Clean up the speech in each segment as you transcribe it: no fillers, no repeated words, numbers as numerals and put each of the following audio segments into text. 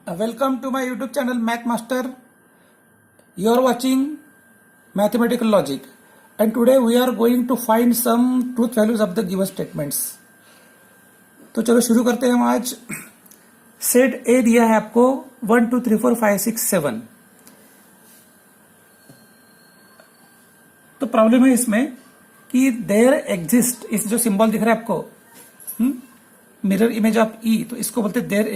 Welcome to my YouTube channel Math Master. You are watching Mathematical Logic, and today we are going to find some truth values of the given statements. तो चलो शुरू करते हैं हम आज. Set ए दिया है आपको 1 2 3 4 5 6 7. तो प्रॉब्लम है इसमें कि देयर एग्जिस्ट, इस जो सिंबल दिख रहा है आपको मिरर इमेज ऑफ ई, तो इसको बोलते हैं there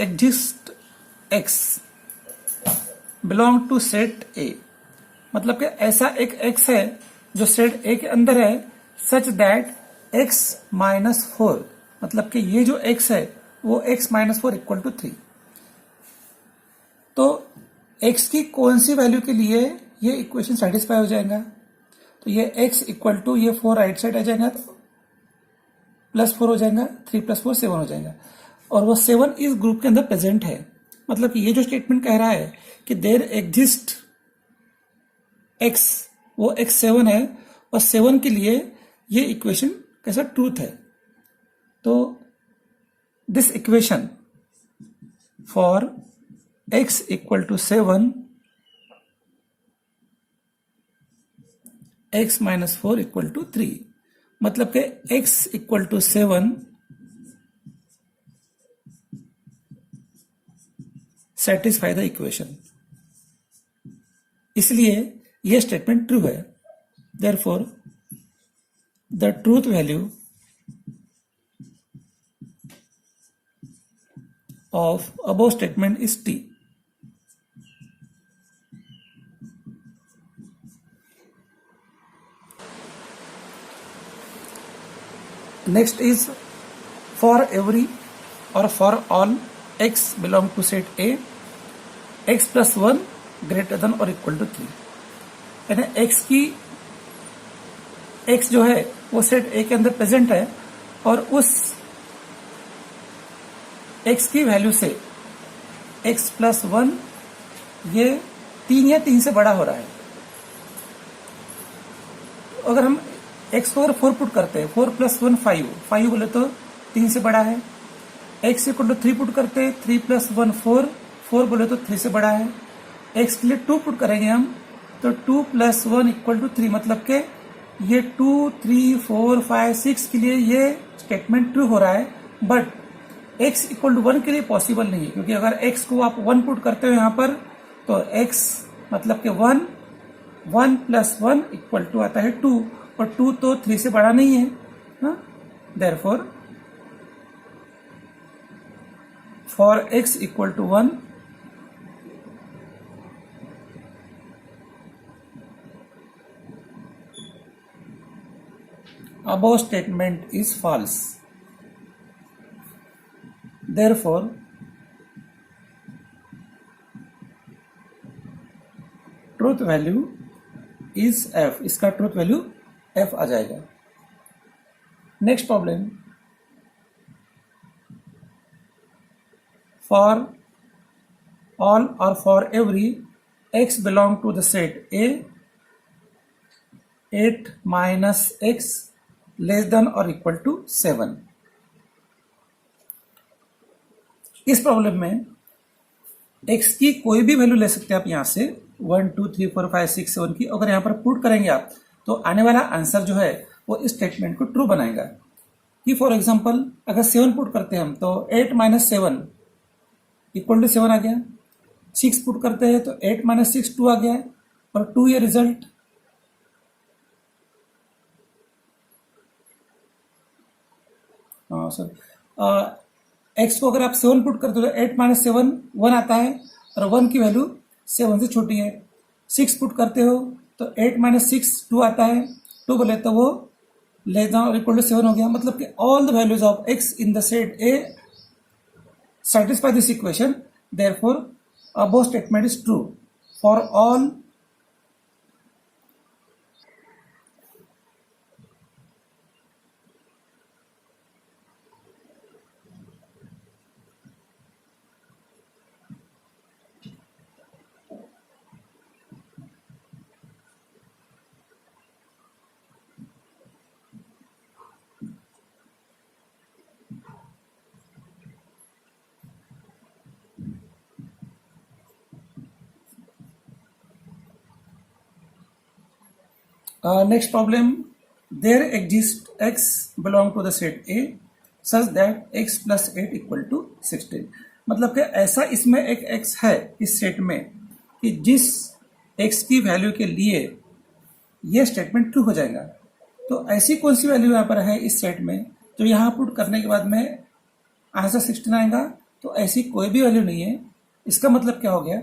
exist x belong to set A. मतलब कि ऐसा एक एक्स है जो सेट ए के अंदर है, सच दैट x माइनस 4, मतलब कि ये जो x है वो x माइनस 4 इक्वल टू 3. तो x की कौन सी वैल्यू के लिए ये इक्वेशन सेटिस्फाई हो जाएगा? तो ये x इक्वल टू ये 4 राइट साइड आ जाएगा, प्लस 4 हो जाएगा, 3 प्लस 4 7 हो जाएगा, और वो 7 इस ग्रुप के अंदर प्रेजेंट है. मतलब कि ये जो स्टेटमेंट कह रहा है कि देयर एग्जिस्ट x, वो x 7 है, और 7 के लिए ये इक्वेशन कैसा ट्रूथ है. तो this equation for x equal to 7, x minus 4 equal to 3, मतलब कि x equal to 7 satisfy the equation. इसलिए यह स्टेटमेंट ट्रू है. Therefore the truth value of above statement is T. Next is for every or for all x belong to set A, x plus 1 greater than or equal to 3. यानी x जो है वो set ए के अंदर present है, और उस x की वैल्यू से x प्लस 1 ये 3 या 3 से बड़ा हो रहा है. अगर हम x को अगर 4 पुट करते हैं, 4 प्लस 1 5 बोले तो 3 से बड़ा है. x इक्वल टू 3 पुट करते हैं, 3 प्लस 1 4 बोले तो 3 से बड़ा है. x के लिए 2 पुट करेंगे हम, तो 2 प्लस 1 इक्वल टू 3, मतलब के ये 2 3 4 5 6 के लिए ये स्टेटमेंट ट्रू हो रहा है. बट x इक्वल टू 1 के लिए पॉसिबल नहीं है, क्योंकि अगर x को आप 1 पुट करते हो यहाँ पर, तो x मतलब कि 1 प्लस 1 इक्वल टू आता है 2, और 2 तो 3 से बड़ा नहीं है. Therefore for x equal to 1, above statement is false. Therefore truth value is f. इसका truth value f आ जाएगा. Next problem, for all or for every x belong to the set A, 8 minus x less than और equal to 7. इस problem में x की कोई भी value ले सकते हैं आप यहां से, 1 2 3 4 5 6 7 की. अगर यहां पर पुट करेंगे आप, तो आने वाला आंसर जो है वो इस स्टेटमेंट को ट्रू बनाएगा. कि फॉर एग्जांपल अगर 7 पुट करते हैं हम, तो 8 माइनस 7 इक्वल टू 7 आ गया. 6 पुट करते हैं तो 8 माइनस 6 2 आ गया, और 2 ये रिजल्ट. सर x को अगर आप 7 पुट करते हो तो 8 माइनस 7 1 आता है, और 1 की वैल्यू 7 से छोटी है. 6 पुट करते हो तो 8 माइनस 6 2 आता है, 2 बोले तो वो लेस देन और इक्वल टू 7 हो गया. मतलब कि all the values of x in the set A satisfy this equation. Therefore above statement is true for all Next problem, there exists x belong to the set A such that x plus 8 equal to 16. मतलब कि ऐसा इसमें एक x है इस set में कि जिस x की वैल्यू के लिए ये स्टेटमेंट ट्रू हो जाएगा। तो ऐसी कौन सी वैल्यू यहाँ पर है इस सेट में जो यहाँ पुट करने के बाद में आंसर 16 आएगा? तो ऐसी कोई भी वैल्यू नहीं है। इसका मतलब क्या हो गया?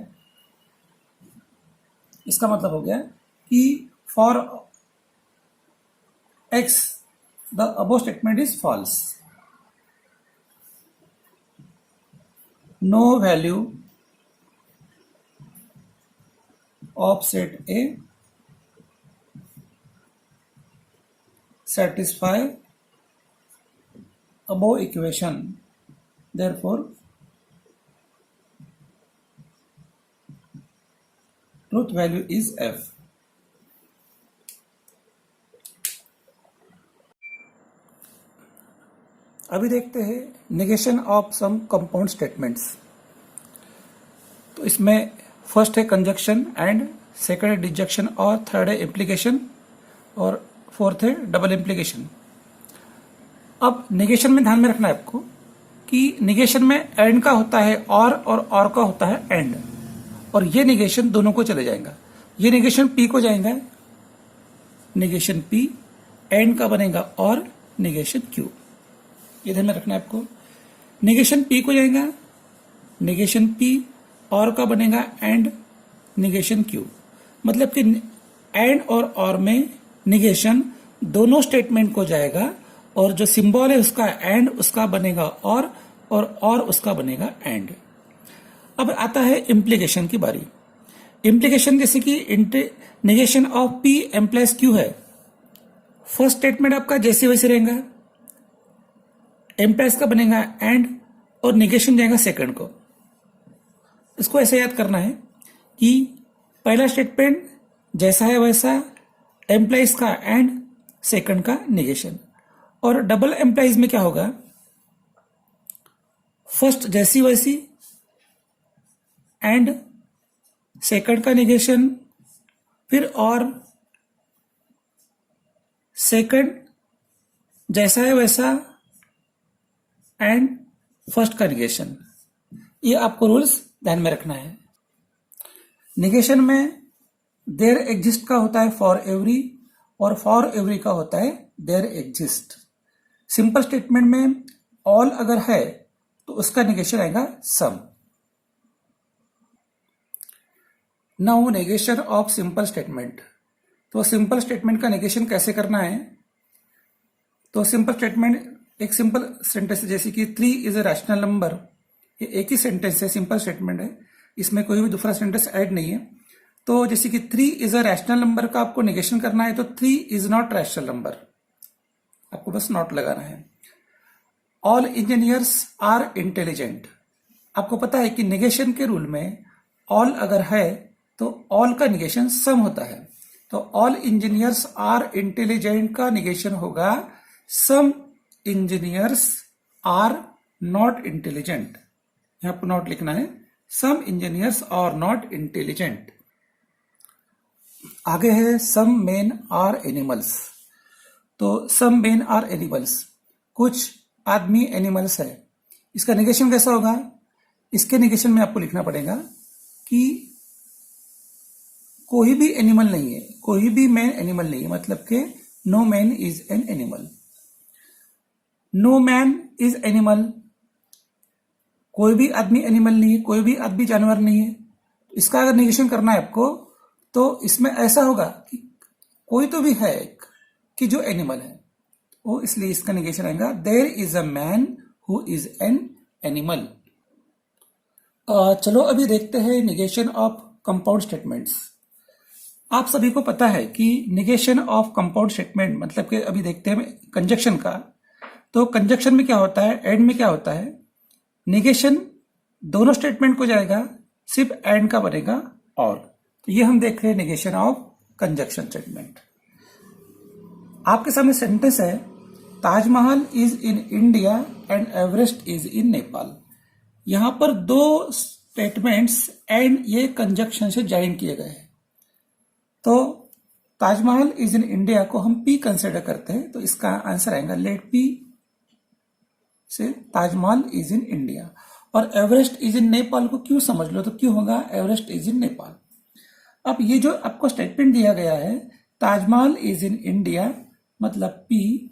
इसका मतलब हो गया कि for x the above statement is false. No value of set A satisfy above equation. Therefore, truth value is F. अभी देखते हैं negation of some compound statements. तो इसमें फर्स्ट है कंजक्शन एंड सेकंड है डिजक्शन और थर्ड है इम्प्लीकेशन और फोर्थ है डबल इम्प्लीकेशन। अब नेगेशन में ध्यान में रखना है आपको कि नेगेशन में एंड का होता है और का होता है एंड, और ये नेगेशन दोनों को चले जाएगा। ये नेगेशन पी को जाएगा, नेगेशन पी, एंड का बनेगा और नेगेशन क्यू। ये ध्यान में रखना है आपको। नेगेशन पी को जाएगा, नेगेशन पी, और का बनेगा एंड, नेगेशन क्यू। मतलब कि एंड और में नेगेशन दोनों स्टेटमेंट को जाएगा और जो सिंबल है उसका एंड, उसका बनेगा और उसका बनेगा एंड। अब आता है इम्प्लीकेशन की बारी। इम्प्लीकेशन जैसे कि negation of P implies Q है। फर्स्ट स्टेटमेंट आपका जैसे वैसे रहेगा, एम्प्लाइज का बनेगा एंड और नेगेशन जाएगा सेकंड को। इसको ऐसे याद करना है कि पहला स्टेटमेंट जैसा है वैसा, एम्प्लाइज का एंड, सेकंड का नेगेशन। और डबल एम्प्लाइज में क्या होगा? फर्स्ट जैसी वैसी एंड सेकंड का नेगेशन, फिर और सेकंड जैसा है वैसा एंड फर्स्ट का नेगेशन। ये आपको रूल्स ध्यान में रखना है। नेगेशन में देयर एग्जिस्ट का होता है फॉर एवरी और फॉर एवरी का होता है देयर एग्जिस्ट। सिंपल स्टेटमेंट में ऑल अगर है तो उसका नेगेशन आएगा some. Now negation of simple statement. तो सिंपल स्टेटमेंट का नेगेशन कैसे करना है? तो सिंपल स्टेटमेंट एक सिंपल सेंटेंस जैसे कि 3 इज अ रैशनल नंबर, ये एक ही सेंटेंस है, सिंपल स्टेटमेंट है, इसमें कोई भी दूसरा सेंटेंस ऐड नहीं है। तो जैसे कि 3 इज अ रैशनल नंबर का आपको नेगेशन करना है तो 3 इज नॉट रैशनल नंबर, आपको बस नॉट लगाना है। All engineers are intelligent. आपको पता है कि नेगेशन के रूल में ऑल अगर है तो ऑल का नेगेशन सम होता है। तो ऑल इंजीनियर्स आर इंटेलिजेंट का नेगेशन होगा सम इंजीनियर्स आर नॉट इंटेलिजेंट। यहां पर नॉट लिखना है, सम इंजीनियर्स आर नॉट इंटेलिजेंट। आगे है सम मेन आर एनिमल्स। तो सम मेन आर एनिमल्स, कुछ आदमी एनिमल्स है। इसका नेगेशन कैसा होगा? इसके नेगेशन में आपको लिखना पड़ेगा कि कोई भी एनिमल नहीं है, कोई भी मैन एनिमल नहीं है, मतलब कि no man is an animal. No man is animal, कोई भी आदमी एनिमल नहीं है, कोई भी आदमी जानवर नहीं है। इसका अगर नेगेशन करना है आपको तो इसमें ऐसा होगा कि कोई तो भी है एक कि जो एनिमल है वो, इसलिए इसका नेगेशन आएगा there is a man who is an animal. चलो अभी देखते हैं नेगेशन ऑफ कंपाउंड स्टेटमेंट्स। आप सभी को पता है कि नेगेशन ऑफ कंपाउंड स्टेटमेंट मतलब कि अभी देखते हैं कंजक्शन का। तो कंजक्शन में क्या होता है, एंड में क्या होता है? नेगेशन दोनों स्टेटमेंट को जाएगा, सिर्फ एंड का बनेगा और। तो ये हम देख रहे हैं नेगेशन ऑफ कंजक्शन स्टेटमेंट। आपके सामने सेंटेंस है Taj Mahal is in India and Everest is in Nepal. यहां पर दो स्टेटमेंट्स एंड ये कंजक्शन से ज्वाइन किए गए हैं। तो ताजमहल इज इन इंडिया को हम पी कंसिडर करते हैं, तो इसका आंसर आएगा लेट पी से ताजमहल इज इन इंडिया। और एवरेस्ट इज इन नेपाल को क्यों समझ लो, तो क्यों होगा एवरेस्ट इज इन नेपाल। अब ये जो आपको स्टेटमेंट दिया गया है ताजमहल इज इन इंडिया, मतलब पी,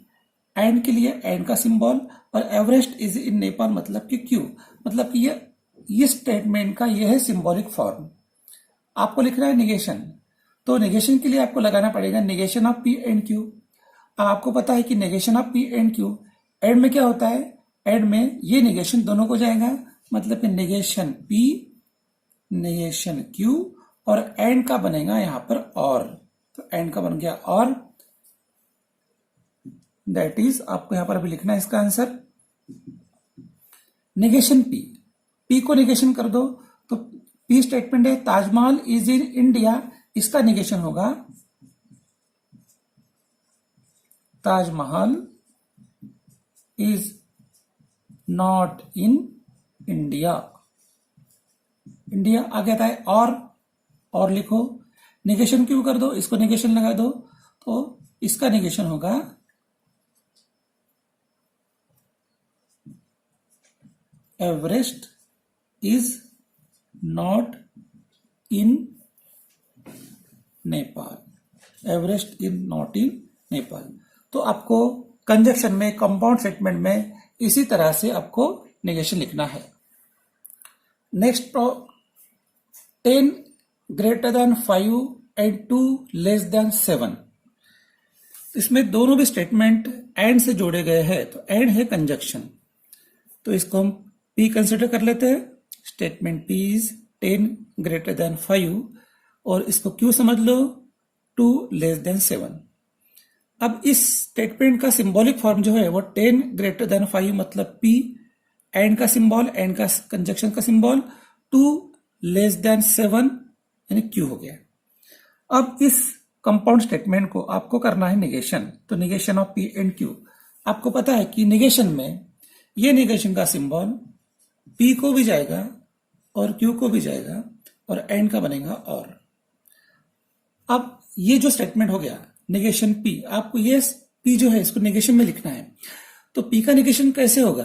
एंड के लिए एंड का सिंबल, और एवरेस्ट इज इन नेपाल मतलब कि क्यू, मतलब कि ये स्टेटमेंट का ये है सिंबॉलिक फॉर्म। आपको लिखना है निगेशन, तो निगेशन के लिए आपको लगाना पड़ेगा negation of P and Q. अब आपको पता है कि negation of P and Q, and में क्या होता है, एंड में ये निगेशन दोनों को जाएगा, मतलब कि निगेशन पी निगेशन क्यू, और एंड का बनेगा यहां पर और, तो एंड का बन गया और, दैट इज आपको यहां पर अभी लिखना है इसका आंसर निगेशन पी। पी को निगेशन कर दो, तो पी स्टेटमेंट है ताजमहल इज इन इंडिया, इसका निगेशन होगा Taj Mahal is not in India. India आ गया था और लिखो, निगेशन क्यों कर दो, इसको निगेशन लगा दो, तो इसका निगेशन होगा Everest is not in Nepal, Everest is not इन नेपाल। तो आपको कंजक्शन में, कंपाउंड स्टेटमेंट में इसी तरह से आपको निगेशन लिखना है। Next, 10 greater than 5 and 2 less than 7। इसमें दोनों भी स्टेटमेंट एंड से जोड़े गए हैं, तो एंड है कंजक्शन, तो इसको हम पी कंसिडर कर लेते हैं। Statement P is 10 greater than 5, और इसको क्यों समझ लो 2 लेस देन 7। अब इस स्टेटमेंट का सिंबॉलिक फॉर्म जो है वो 10 ग्रेटर देन 5 मतलब पी, एंड का सिंबल, एंड का कंजक्शन का सिंबल, 2 लेस देन 7 यानी क्यू हो गया। अब इस कंपाउंड स्टेटमेंट को आपको करना है निगेशन, तो negation of P and Q. आपको पता है कि निगेशन में ये निगेशन का सिंबल पी को भी जाएगा और क्यू को भी जाएगा, और एंड का बनेगा और। अब ये जो स्टेटमेंट हो गया निगेशन पी, आपको ये पी जो है इसको निगेशन में लिखना है, तो पी का निगेशन कैसे होगा,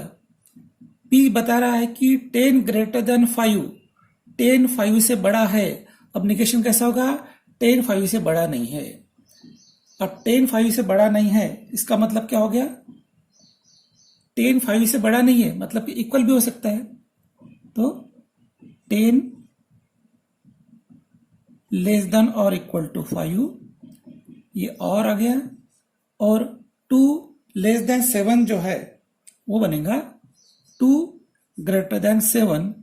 पी बता रहा है कि 10 ग्रेटर देन 5, 10 5 से बड़ा है। अब निगेशन कैसा होगा, 10 5 से बड़ा नहीं है। अब 10 5 से बड़ा नहीं है, इसका मतलब क्या हो गया, 10 5 से बड़ा नहीं है मतलब कि इक्वल भी हो सकता है, तो 10 लेस देन और इक्वल टू 5, ये और आ गया, और 2 लेस देन 7 जो है वो बनेगा 2 ग्रेटर देन 7,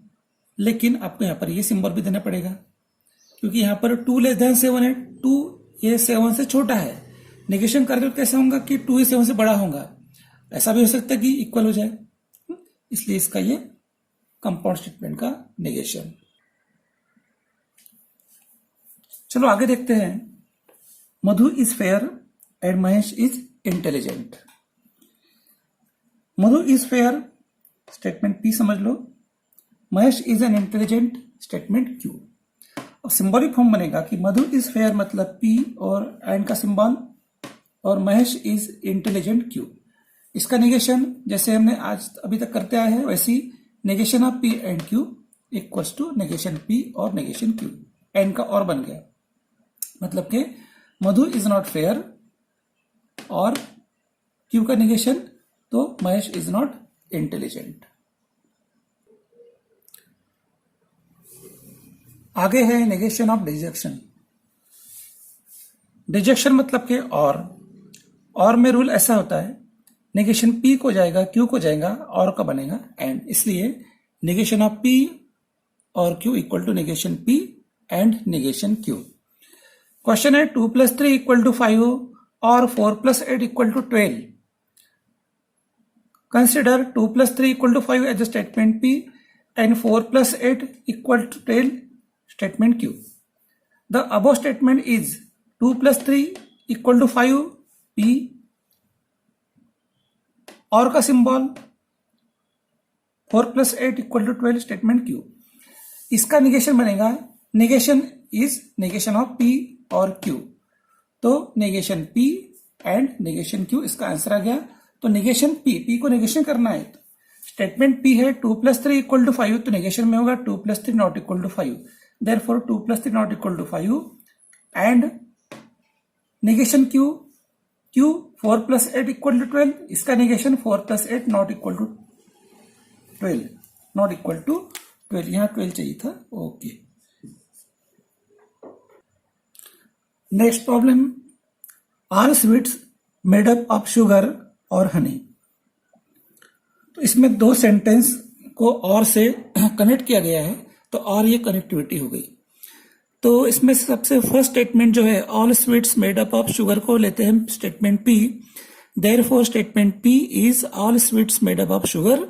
लेकिन आपको यहां पर ये सिंबल भी देना पड़ेगा, क्योंकि यहां पर 2 लेस देन 7 है, 2 ये 7 से छोटा है। नेगेशन करते तो कैसा होगा कि 2 7 से बड़ा होगा, ऐसा भी हो सकता है कि इक्वल हो जाए, इसलिए इसका ये कंपाउंड स्टेटमेंट का नेगेशन। चलो आगे देखते हैं। Madhu is fair and Mahesh is intelligent. Madhu is fair statement P समझ लो, Mahesh is an intelligent statement Q. और सिंबॉलिक फॉर्म बनेगा कि मधु इज फेयर मतलब पी और एंड का सिंबल, और महेश इज इंटेलिजेंट क्यू। इसका निगेशन जैसे हमने आज अभी तक करते आए हैं वैसी negation of P and Q equals to negation P और नेगेशन क्यू, एंड का और बन गया, मतलब कि मधु इज नॉट फेयर और क्यू का निगेशन, तो महेश इज नॉट इंटेलिजेंट। आगे है नेगेशन ऑफ डिजेक्शन। डिजेक्शन मतलब कि और में रूल ऐसा होता है, नेगेशन पी को जाएगा क्यू को जाएगा और का बनेगा एंड, इसलिए नेगेशन ऑफ पी और Q equal to negation P and negation Q. Question है 2 + 3 = 5 और 4 + 8 = 12. Consider 2 + 3 = 5 as a statement P and 4 + 8 = 12 statement Q. The above statement is 2 + 3 = 5 P और का सिंबल 4 + 8 = 12 स्टेटमेंट Q। इसका निगेशन बनेगा, negation is negation of P और Q। तो negation P and negation Q इसका answer आ गया। तो नेगेशन P को नेगेशन करना है। तो स्टेटमेंट P है 2 + 3 = 5, तो नेगेशन में होगा 2 + 3 not equal to 5, therefore 2 + 3 not equal to 5 and negation Q 4 + 8 equal to 12, इसका negation 4 + 8 not equal to 12, not equal to 12, यहां 12 चाहिए था। Okay, next problem, are sweets made up of sugar और honey. तो इसमें दो सेंटेंस को और से कनेक्ट किया गया है, तो और ये कनेक्टिविटी हो गई। तो इसमें सबसे फर्स्ट स्टेटमेंट जो है, all sweets made up of sugar को लेते हैं statement P, therefore statement P is all sweets made up of sugar.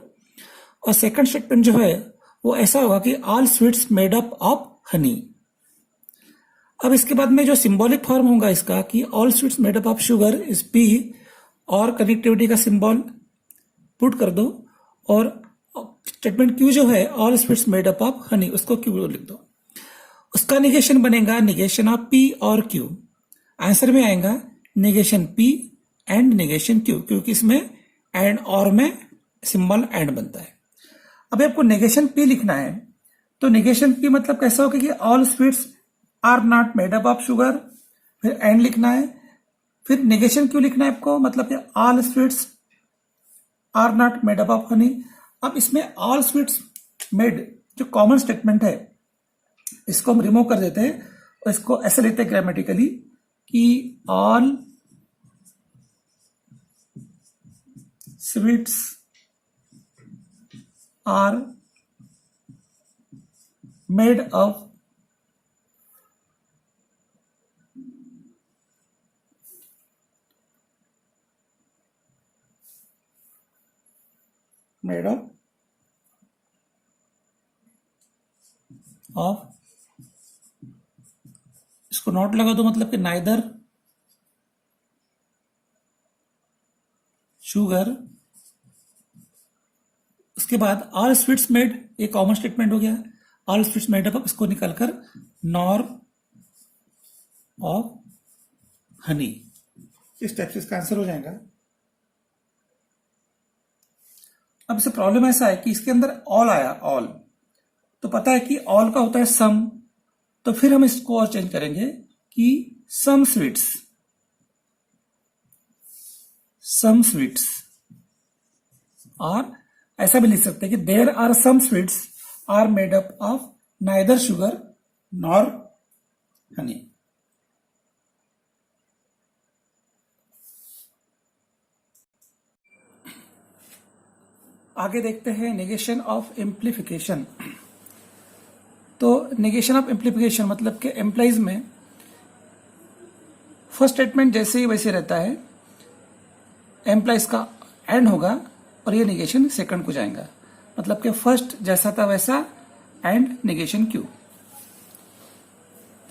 और सेकंड स्टेटमेंट जो है वो ऐसा होगा कि all sweets made up of honey. अब इसके बाद में जो सिंबॉलिक फॉर्म होगा इसका कि all sweets made up of sugar is P, और कनेक्टिविटी का सिंबल पुट कर दो, और स्टेटमेंट Q जो है all sweets made up of Honey, उसको Q लिख दो। उसका निगेशन बनेगा निगेशन ऑफ P और Q। आंसर में आएगा negation P and negation Q, क्योंकि इसमें एंड और में सिंबल एंड बनता है। अब आपको निगेशन P लिखना है, तो निगेशन P मतलब कैसा होगा कि all sweets are not made up of sugar, फिर एंड लिखना है, फिर निगेशन Q लिखना है आपको, मतलब कि all sweets are not made up of honey. अब इसमें ऑल स्वीट्स मेड जो कॉमन स्टेटमेंट है इसको हम रिमूव कर देते हैं, और इसको ऐसे लेते हैं ग्रामेटिकली कि all sweets are made of of, इसको नॉट लगा दो, मतलब कि नाइदर शुगर। उसके बाद ऑल स्वीट्स मेड, एक कॉमन स्टेटमेंट हो गया, ऑल स्वीट्स मेड अप, इसको निकालकर नॉर ऑफ हनी, इस टाइप से इसका आंसर हो जाएगा। अब इसे प्रॉब्लम ऐसा है कि इसके अंदर ऑल आया, ऑल, तो पता है कि ऑल का होता है सम, तो फिर हम इसको और चेंज करेंगे कि सम स्वीट्स, और ऐसा भी लिख सकते हैं कि there are some sweets are made up of neither sugar nor honey. आगे देखते हैं नेगेशन ऑफ एम्प्लीफिकेशन। तो नेगेशन ऑफ एम्प्लीफिकेशन मतलब कि एम्प्लाइज में फर्स्ट स्टेटमेंट जैसे ही वैसे रहता है, एम्प्लाइज का एंड होगा और ये नेगेशन सेकंड को जाएगा, मतलब कि फर्स्ट जैसा था वैसा एंड नेगेशन Q।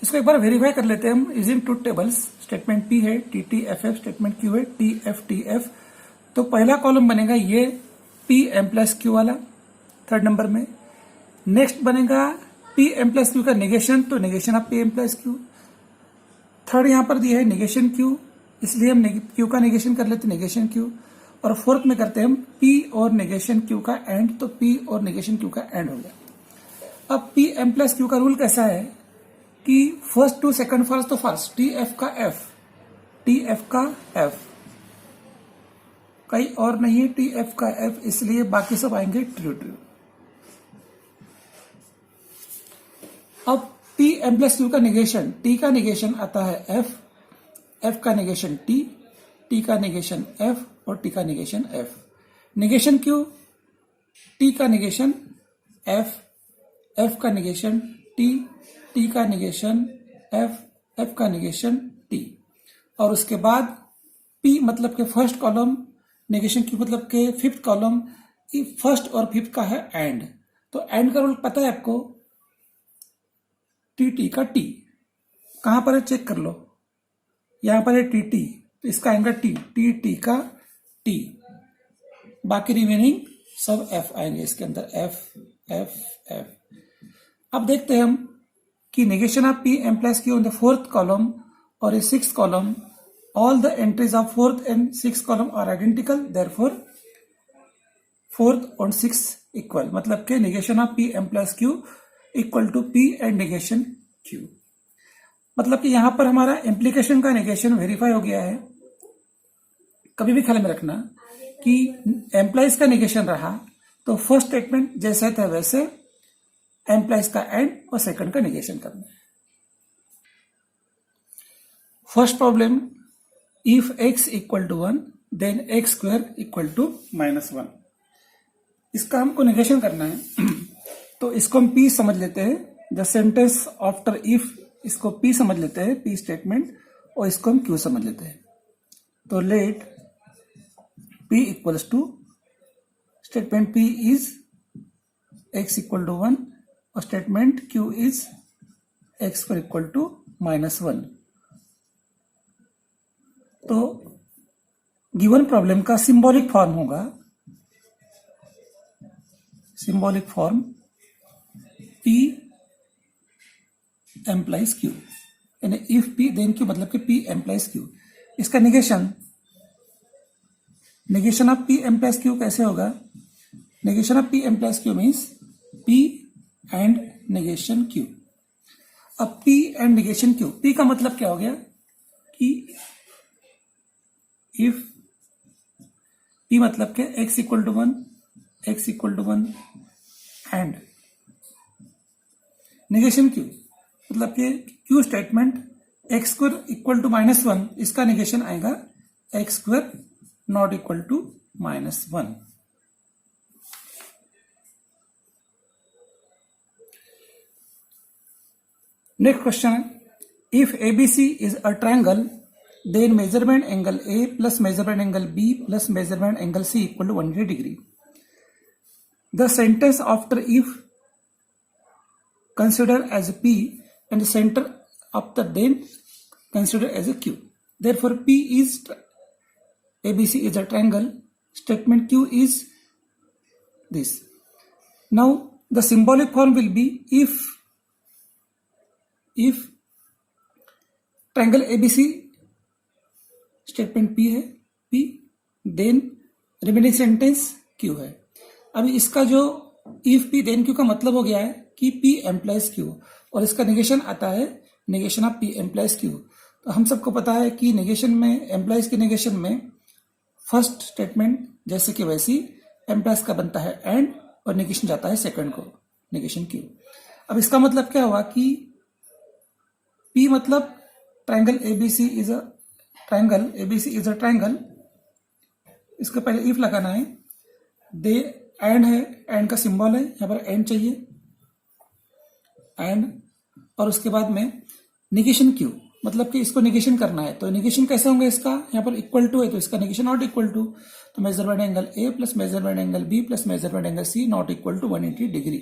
इसको एक बार वेरीफाई कर लेते हैं हम using two tables. Statement P है TTFF, स्टेटमेंट Q है TFTF। तो पहला कॉलम बनेगा ये PM + Q वाला थर्ड नंबर में। नेक्स्ट बनेगा PM + Q का नेगेशन, तो negation of PM + Q। Third यहां पर दिया है नेगेशन Q, इसलिए हम Q का नेगेशन कर लेते हैं, नेगेशन Q। और फोर्थ में करते हैं हम P और नेगेशन Q का एंड, तो P और नेगेशन Q का एंड हो गया। अब PM + Q का रूल कैसा है कि फर्स्ट टू सेकंड फर्स्ट, तो फर्स्ट TF का F, कहीं और नहीं है TF का F, इसलिए बाकी सब आएंगे ट्रू। अब PM + Q का नेगेशन, T का नेगेशन आता है F का नेगेशन T का नेगेशन F और T का negation F। Negation Q, T का नेगेशन F का नेगेशन T का नेगेशन F का नेगेशन T। और उसके बाद P मतलब के फर्स्ट कॉलम, नेगेशन Q मतलब के फिफ्थ कॉलम, फर्स्ट और फिफ्थ का है एंड, तो एंड का रूल पता है आपको, TT का T कहां पर है चेक कर लो, यहां पर है TT, तो इसका आएगा TT का T, बाकी रिमेनिंग सब F आएंगे इसके अंदर, F। अब देखते हैं हम कि negation of PM + Q in the fourth column और ये 6th column, all the entries of 4th and 6th column are identical, therefore 4th and 6th equal, मतलब के negation of P m plus Q equal to P and negation Q। मतलब कि यहां पर हमारा implication का negation वेरीफाई हो गया है। कभी भी ख्याल में रखना कि एम्प्लाइज का negation रहा तो फर्स्ट स्टेटमेंट जैसे था वैसे एम्प्लाइज का एंड और सेकंड का negation करना है। First problem, if x equal to 1 then x square equal to -1, इसका हमको नेगेशन करना है। तो इसको हम P समझ लेते हैं, द सेंटेंस आफ्टर इफ इसको P समझ लेते हैं, P स्टेटमेंट, और इसको हम Q समझ लेते हैं। तो let P equals to statement P is x equal to 1 और statement Q is x square equal to -1। तो गिवन प्रॉब्लम का सिंबॉलिक फॉर्म होगा, symbolic form P implies Q, यानी इफ P देन Q मतलब कि P एम्प्लाइज Q। इसका negation of P implies Q कैसे होगा? Negation of P implies Q means P and negation Q। अब P and negation Q, P का मतलब क्या हो गया कि इफ P मतलब के x equal to 1 and negation Q मतलब के Q statement x square equal to -1, इसका निगेशन आएगा x square not equal to -1। Next question है, if ABC is a triangle then measurement angle A plus measurement angle B plus measurement angle C equal to 180 degree. The sentence after if consider as P and the center of the then consider as a Q. Therefore P is ABC is a triangle, statement Q is this. Now the symbolic form will be if triangle ABC statement P है, P then remaining sentence Q है। अभी इसका जो if P then Q का मतलब हो गया है कि P एम्प्लाइज Q, और इसका निगेशन आता है negation of P implies Q। तो हम सबको पता है कि निगेशन में, एम्प्लाइज के निगेशन में फर्स्ट स्टेटमेंट जैसे कि वैसी एम्प्लाइज का बनता है एंड, और निगेशन जाता है सेकंड को, निगेशन Q। अब इसका मतलब क्या हुआ कि P मतलब triangle ABC is a triangle, ABC is a triangle, इसके पहले इफ लगाना है, दे एंड है, एंड का सिंबल है, यहां पर एंड चाहिए एंड, और उसके बाद में निगेशन Q मतलब कि इसको निगेशन करना है। तो निगेशन कैसे होंगे इसका, यहां पर इक्वल टू है तो इसका निगेशन नॉट इक्वल टू, तो measurement angle A plus measurement angle B plus measurement angle C not equal to 180 degree.